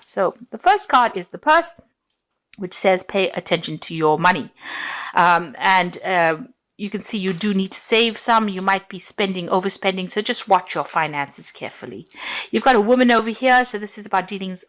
cards. So the first card is the purse, which says pay attention to your money. You can see you do need to save some. You might be overspending. So just watch your finances carefully. You've got a woman over here. So this is about dealings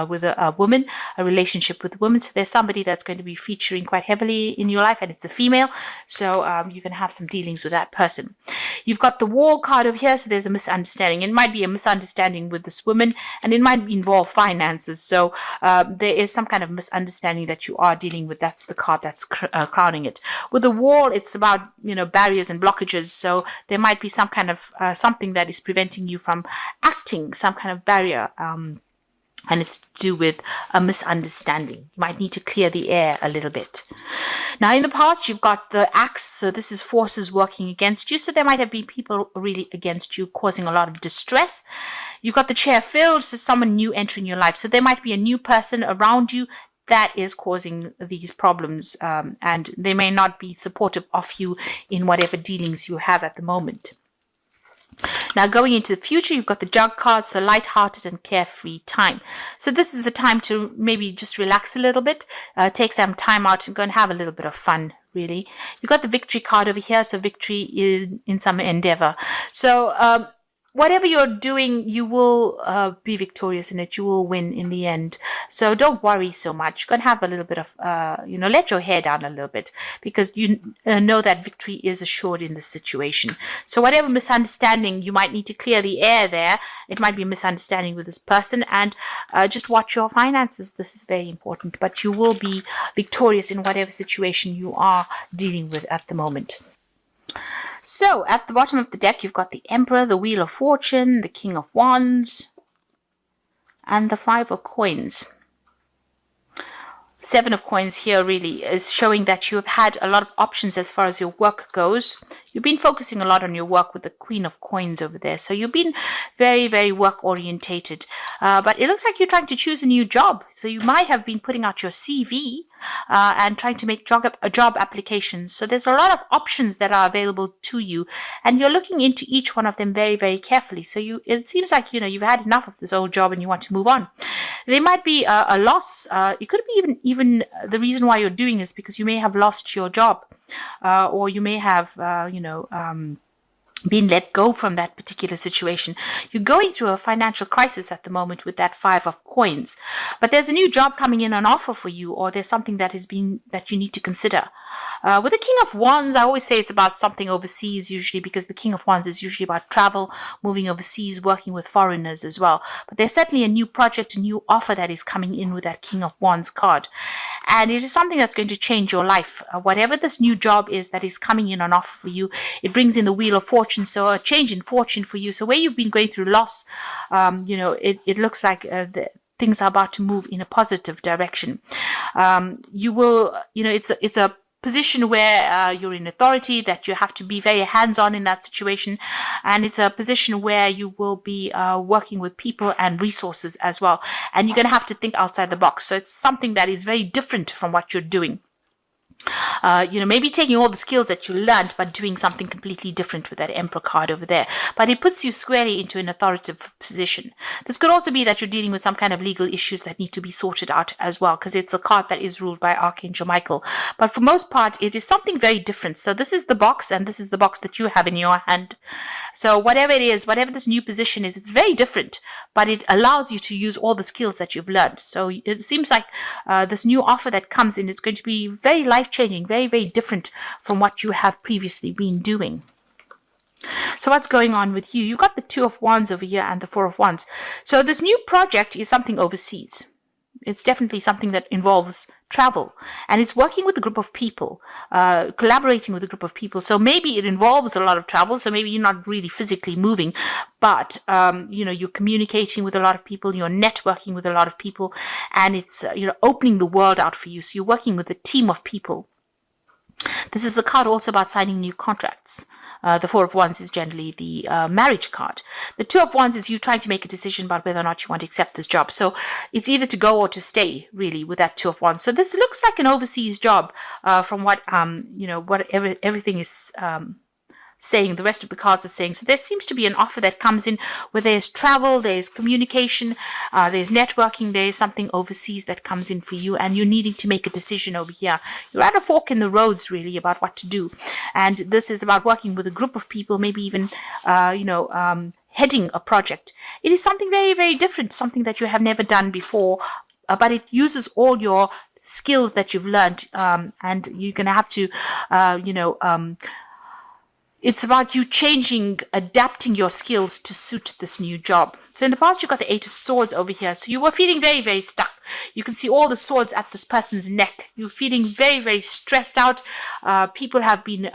with a woman, a relationship with a woman. So there's somebody that's going to be featuring quite heavily in your life, and it's a female. So you're going to have some dealings with that person. You've got the wall card over here. So there's a misunderstanding. It might be a misunderstanding with this woman, and it might involve finances. So there is some kind of misunderstanding that you are dealing with. That's the card that's crowning it. With the wall, it's about, barriers and blockages. So there might be some kind of something that is preventing you from acting, some kind of barrier. And it's to do with a misunderstanding. You might need to clear the air a little bit. Now, in the past, you've got the axe. So this is forces working against you. So there might have been people really against you, causing a lot of distress. You've got the chair filled. So someone new entering your life. So there might be a new person around you that is causing these problems. And they may not be supportive of you in whatever dealings you have at the moment. Now, going into the future, you've got the jug card, so light-hearted and carefree time. So this is the time to maybe just relax a little bit, take some time out and go and have a little bit of fun, really. You've got the victory card over here, so victory in some endeavor. So whatever you're doing, you will be victorious in it. You will win in the end. So don't worry so much. Go and have a little bit of, let your hair down a little bit, because you know that victory is assured in this situation. So whatever misunderstanding, you might need to clear the air there. It might be a misunderstanding with this person, and just watch your finances. This is very important, but you will be victorious in whatever situation you are dealing with at the moment. So, at the bottom of the deck, you've got the Emperor, the Wheel of Fortune, the King of Wands, and the Five of Coins. Seven of Coins here really is showing that you have had a lot of options as far as your work goes. You've been focusing a lot on your work with the Queen of Coins over there. So you've been very, very work orientated. But it looks like you're trying to choose a new job. So you might have been putting out your CV and trying to make job applications. So there's a lot of options that are available to you, and you're looking into each one of them very, very carefully. So it seems like, you've had enough of this old job and you want to move on. There might be a loss. It could be even the reason why you're doing is because you may have lost your job, or you may have, being let go from that particular situation. You're going through a financial crisis at the moment with that Five of Coins, but there's a new job coming in on offer for you, or there's something that you need to consider. With the King of Wands, I always say it's about something overseas, usually, because the King of Wands is usually about travel, moving overseas, working with foreigners as well. But there's certainly a new project, a new offer that is coming in with that King of Wands card. And it is something that's going to change your life. Whatever this new job is that is coming in on offer for you, it brings in the Wheel of Fortune, so a change in fortune for you. So where you've been going through loss, it looks like things are about to move in a positive direction. You will, it's a position where you're in authority, that you have to be very hands-on in that situation, and it's a position where you will be working with people and resources as well, and you're going to have to think outside the box. So it's something that is very different from what you're doing. Maybe taking all the skills that you learned, but doing something completely different with that Emperor card over there. But it puts you squarely into an authoritative position. This could also be that you're dealing with some kind of legal issues that need to be sorted out as well, because it's a card that is ruled by Archangel Michael. But for most part, it is something very different. So this is the box, and this is the box that you have in your hand. So whatever it is, whatever this new position is, it's very different, but it allows you to use all the skills that you've learned. So it seems like this new offer that comes in is going to be very life-changing, very, very different from what you have previously been doing. So what's going on with you? You've got the Two of Wands over here and the Four of Wands. So this new project is something overseas. It's definitely something that involves travel, and it's working with a group of people, collaborating with a group of people. So maybe it involves a lot of travel. So maybe you're not really physically moving, but you're communicating with a lot of people, you're networking with a lot of people, and it's opening the world out for you. So you're working with a team of people. This is a card also about signing new contracts. The Four of Wands is generally the marriage card. The Two of Wands is you trying to make a decision about whether or not you want to accept this job. So it's either to go or to stay, really, with that Two of Wands. So this looks like an overseas job from what, everything is saying, the rest of the cards are saying. So there seems to be an offer that comes in where there's travel, there's communication, there's networking, there's something overseas that comes in for you, and you're needing to make a decision over here. You're at a fork in the roads, really, about what to do. And this is about working with a group of people, maybe even, heading a project. It is something very, very different, something that you have never done before, but it uses all your skills that you've learned, and you're going to have to, it's about you changing, adapting your skills to suit this new job. So in the past, you got the 8 of Swords over here. So you were feeling very, very stuck. You can see all the swords at this person's neck. You're feeling very, very stressed out. People have been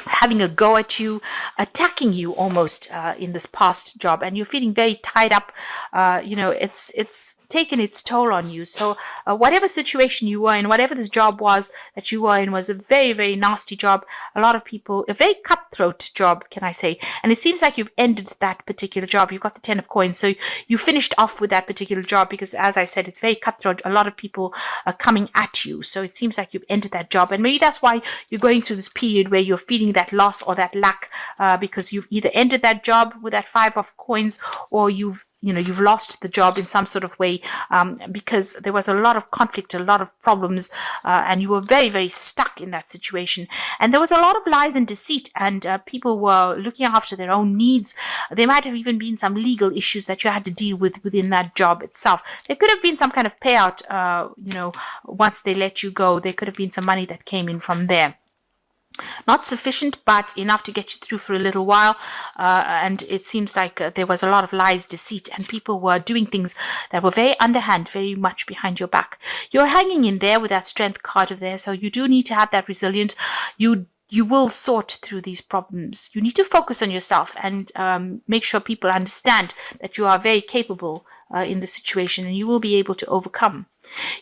having a go at you, attacking you almost in this past job, and you're feeling very tied up. It's taken its toll on you. So whatever situation you were in, whatever this job was that you were in, was a very, very nasty job. A lot of people, a very cutthroat job, can I say. And it seems like you've ended that particular job. You've got the 10 of Coins. So you finished off with that particular job because, as I said, it's very cutthroat. A lot of people are coming at you. So it seems like you've ended that job. And maybe that's why you're going through this period where you're feeling that loss or that lack, because you've either ended that job with that 5 of Coins, or you've lost the job in some sort of way, because there was a lot of conflict, a lot of problems, and you were very, very stuck in that situation. And there was a lot of lies and deceit, and people were looking after their own needs. There might have even been some legal issues that you had to deal with within that job itself. There could have been some kind of payout, once they let you go. There could have been some money that came in from there. Not sufficient, but enough to get you through for a little while. And it seems like there was a lot of lies, deceit, and people were doing things that were very underhand, very much behind your back. You're hanging in there with that strength card of there, so you do need to have that resilience. You will sort through these problems. You need to focus on yourself and make sure people understand that you are very capable in the situation, and you will be able to overcome.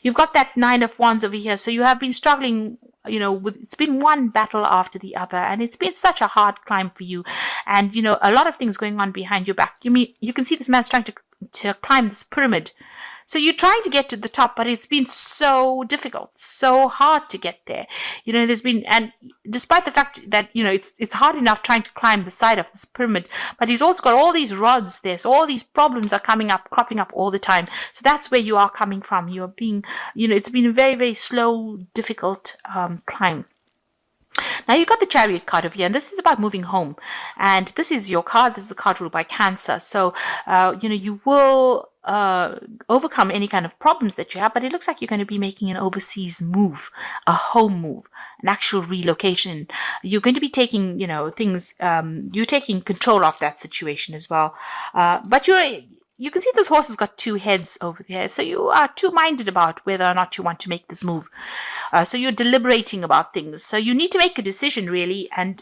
You've got that 9 of Wands over here, so you have been struggling, it's been one battle after the other, and it's been such a hard climb for you. And, a lot of things going on behind your back. You can see this man's trying to climb this pyramid. So you're trying to get to the top, but it's been so difficult, so hard to get there. And despite the fact that, it's hard enough trying to climb the side of this pyramid, but he's also got all these rods there. So all these problems are cropping up all the time. So that's where you are coming from. You're being, it's been a very, very slow, difficult climb. Now you've got the Chariot card over here, and this is about moving home. And this is your card. This is a card ruled by Cancer. So, you will overcome any kind of problems that you have, but it looks like you're going to be making an overseas move, a home move, an actual relocation. You're going to be taking, things, you're taking control of that situation as well. But you can see this horse has got 2 heads over there. So you are two-minded about whether or not you want to make this move. So you're deliberating about things. So you need to make a decision, really, and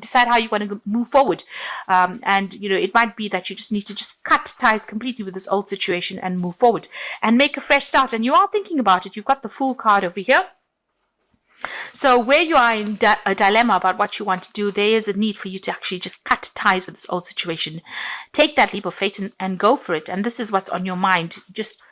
decide how you want to move forward. It might be that you just need to just cut ties completely with this old situation and move forward and make a fresh start. And you are thinking about it. You've got the Fool card over here. So where you are in a dilemma about what you want to do, there is a need for you to actually just cut ties with this old situation. Take that leap of faith and go for it. And this is what's on your mind. Just,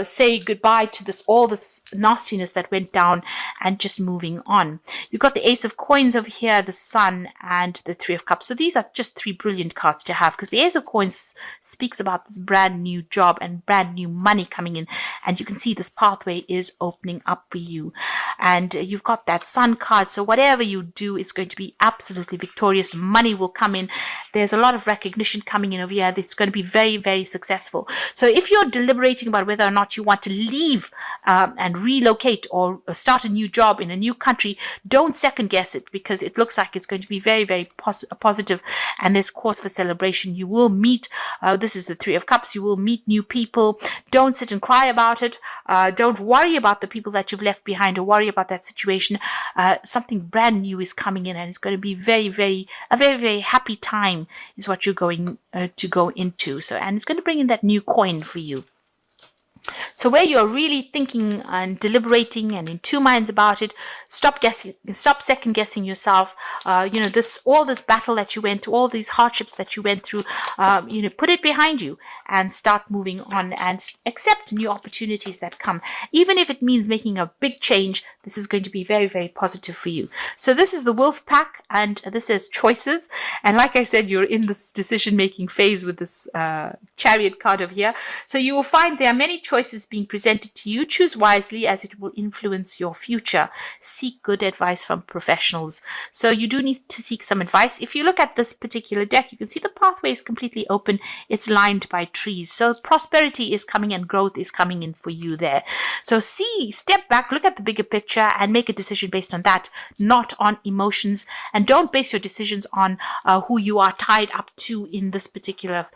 say goodbye to all this nastiness that went down and just moving on. You've got the Ace of Coins over here, the Sun, and the 3 of Cups. So these are just 3 brilliant cards to have, because the Ace of Coins speaks about this brand new job and brand new money coming in. And you can see this pathway is opening up for you. And you've got that Sun card. So whatever you do, it's going to be absolutely victorious. The money will come in. There's a lot of recognition coming in over here. It's going to be very, very successful. So if you're deliberating about whether or not you want to leave and relocate or start a new job in a new country, don't second guess it, because it looks like it's going to be very, very positive, and there's cause for celebration. You will meet, this is the 3 of Cups, you will meet new people. Don't sit and cry about it. Don't worry about the people that you've left behind, or worry about that situation. Something brand new is coming in, and it's going to be a very, very happy time is what you're going to go into. So, and it's going to bring in that new coin for you. So where you're really thinking and deliberating and in two minds about it, stop guessing, stop second guessing yourself. All this battle that you went through, all these hardships that you went through, put it behind you and start moving on and accept new opportunities that come. Even if it means making a big change, this is going to be very, very positive for you. So this is the wolf pack, and this is choices. And like I said, you're in this decision-making phase with this chariot card over here. So you will find there are many choices being presented to you. Choose wisely, as it will influence your future. Seek good advice from professionals. So you do need to seek some advice. If you look at this particular deck, you can see the pathway is completely open. It's lined by trees. So prosperity is coming and growth is coming in for you there. So step back, look at the bigger picture and make a decision based on that, not on emotions. And don't base your decisions on who you are tied up to in this particular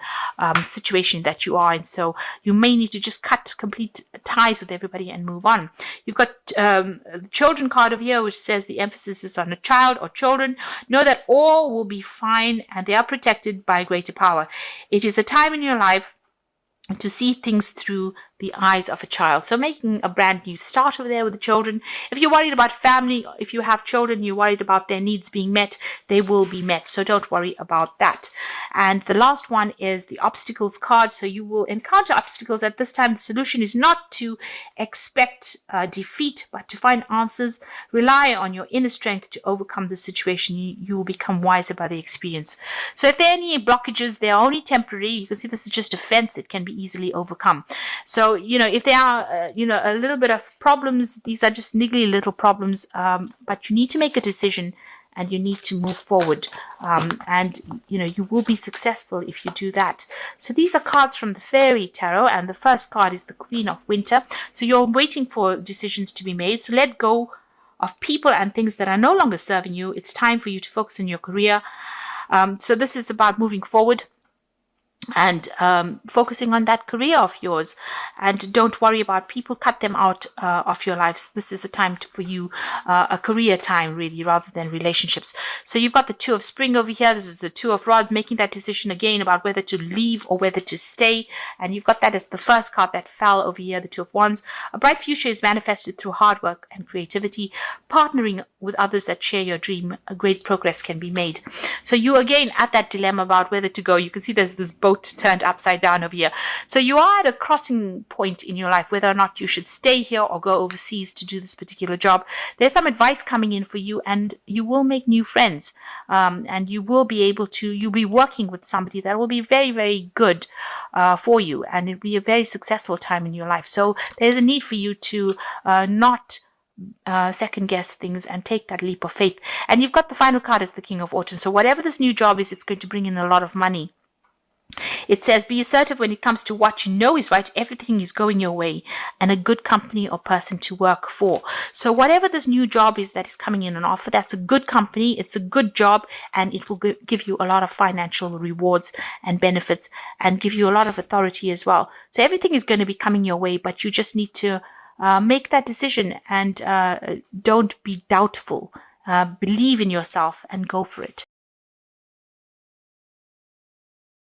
situation that you are in. So you may need to just cut complete ties with everybody and move on. You've got the children card over here, which says the emphasis is on a child or children. Know that all will be fine and they are protected by greater power. It is a time in your life to see things through the eyes of a child. So making a brand new start over there with the children. If you're worried about family, if you have children, you're worried about their needs being met, they will be met. So don't worry about that. And the last one is the obstacles card. So you will encounter obstacles at this time. The solution is not to expect defeat, but to find answers. Rely on your inner strength to overcome the situation. You will become wiser by the experience. So if there are any blockages, they are only temporary. You can see this is just a fence. It can be easily overcome. So, if there are, a little bit of problems, these are just niggly little problems, but you need to make a decision and you need to move forward. You will be successful if you do that. So these are cards from the Fairy Tarot, and the first card is the Queen of Winter. So you're waiting for decisions to be made. So let go of people and things that are no longer serving you. It's time for you to focus on your career. So this is about moving forward and focusing on that career of yours, and don't worry about people. Cut them out of your lives. This is a time for you, a career time really, rather than relationships. So you've got the Two of Spring over here. This is the Two of Rods, making that decision again about whether to leave or whether to stay. And you've got that as the first card that fell over here, the Two of Wands. A bright future is manifested through hard work and creativity. Partnering with others that share your dream, a great progress can be made. So you again at that dilemma about whether to go. You can see there's this boat turned upside down over here. So you are at a crossing point in your life, whether or not you should stay here or go overseas to do this particular job. There's some advice coming in for you, and you will make new friends, and you'll be working with somebody that will be very, very good for you, and it'll be a very successful time in your life. So there's a need for you to not second guess things and take that leap of faith. And you've got the final card as the King of Autumn. So whatever this new job is, it's going to bring in a lot of money. It says, be assertive when it comes to what you know is right. Everything is going your way, and a good company or person to work for. So whatever this new job is that is coming in an offer, that's a good company, it's a good job, and it will give you a lot of financial rewards and benefits and give you a lot of authority as well. So everything is going to be coming your way, but you just need to make that decision and don't be doubtful. Believe in yourself and go for it.